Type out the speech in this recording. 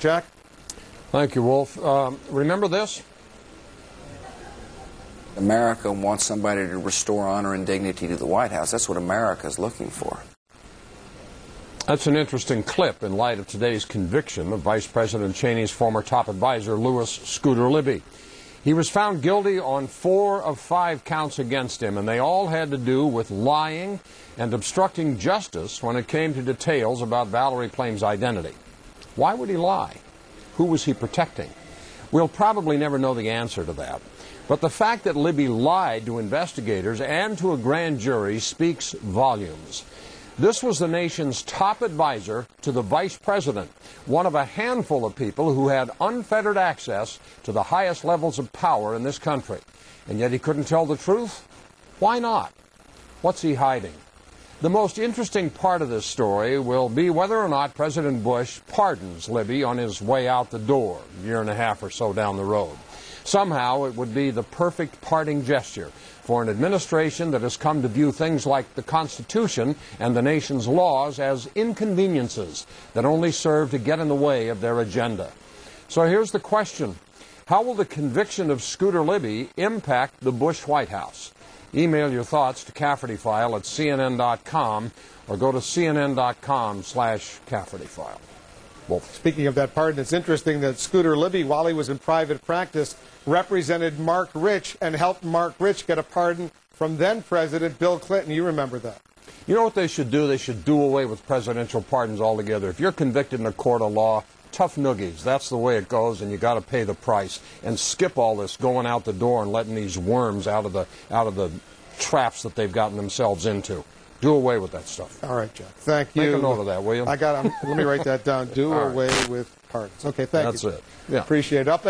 Jack? Thank you, Wolf. Remember this? America wants somebody to restore honor and dignity to the White House. That's what America is looking for. That's an interesting clip in light of today's conviction of Vice President Cheney's former top advisor, Louis Scooter Libby. He was found guilty on 4 of 5 counts against him, and they all had to do with lying and obstructing justice when it came to details about Valerie Plame's identity. Why would he lie? Who was he protecting? We'll probably never know the answer to that. But the fact that Libby lied to investigators and to a grand jury speaks volumes. This was the nation's top advisor to the vice president, one of a handful of people who had unfettered access to the highest levels of power in this country. And yet he couldn't tell the truth? Why not? What's he hiding? The most interesting part of this story will be whether or not President Bush pardons Libby on his way out the door, a year and a half or so down the road. Somehow it would be the perfect parting gesture for an administration that has come to view things like the Constitution and the nation's laws as inconveniences that only serve to get in the way of their agenda. So here's the question. How will the conviction of Scooter Libby impact the Bush White House? Email your thoughts to CaffertyFile at CNN.com or go to CNN.com/CaffertyFile. Wolf. Speaking of that pardon, it's interesting that Scooter Libby, while he was in private practice, represented Mark Rich and helped Mark Rich get a pardon from then-President Bill Clinton. You remember that. You know what they should do? They should do away with presidential pardons altogether. If you're convicted in a court of law, tough noogies. That's the way it goes, and you got to pay the price. And skip all this going out the door and letting these worms out of the traps that they've gotten themselves into. Do away with that stuff. All right, Jack. Thank you. Make a note of that, will you? Let me write that down. Do away with pardons. Okay, thank you. That's it. Yeah. Appreciate it. Up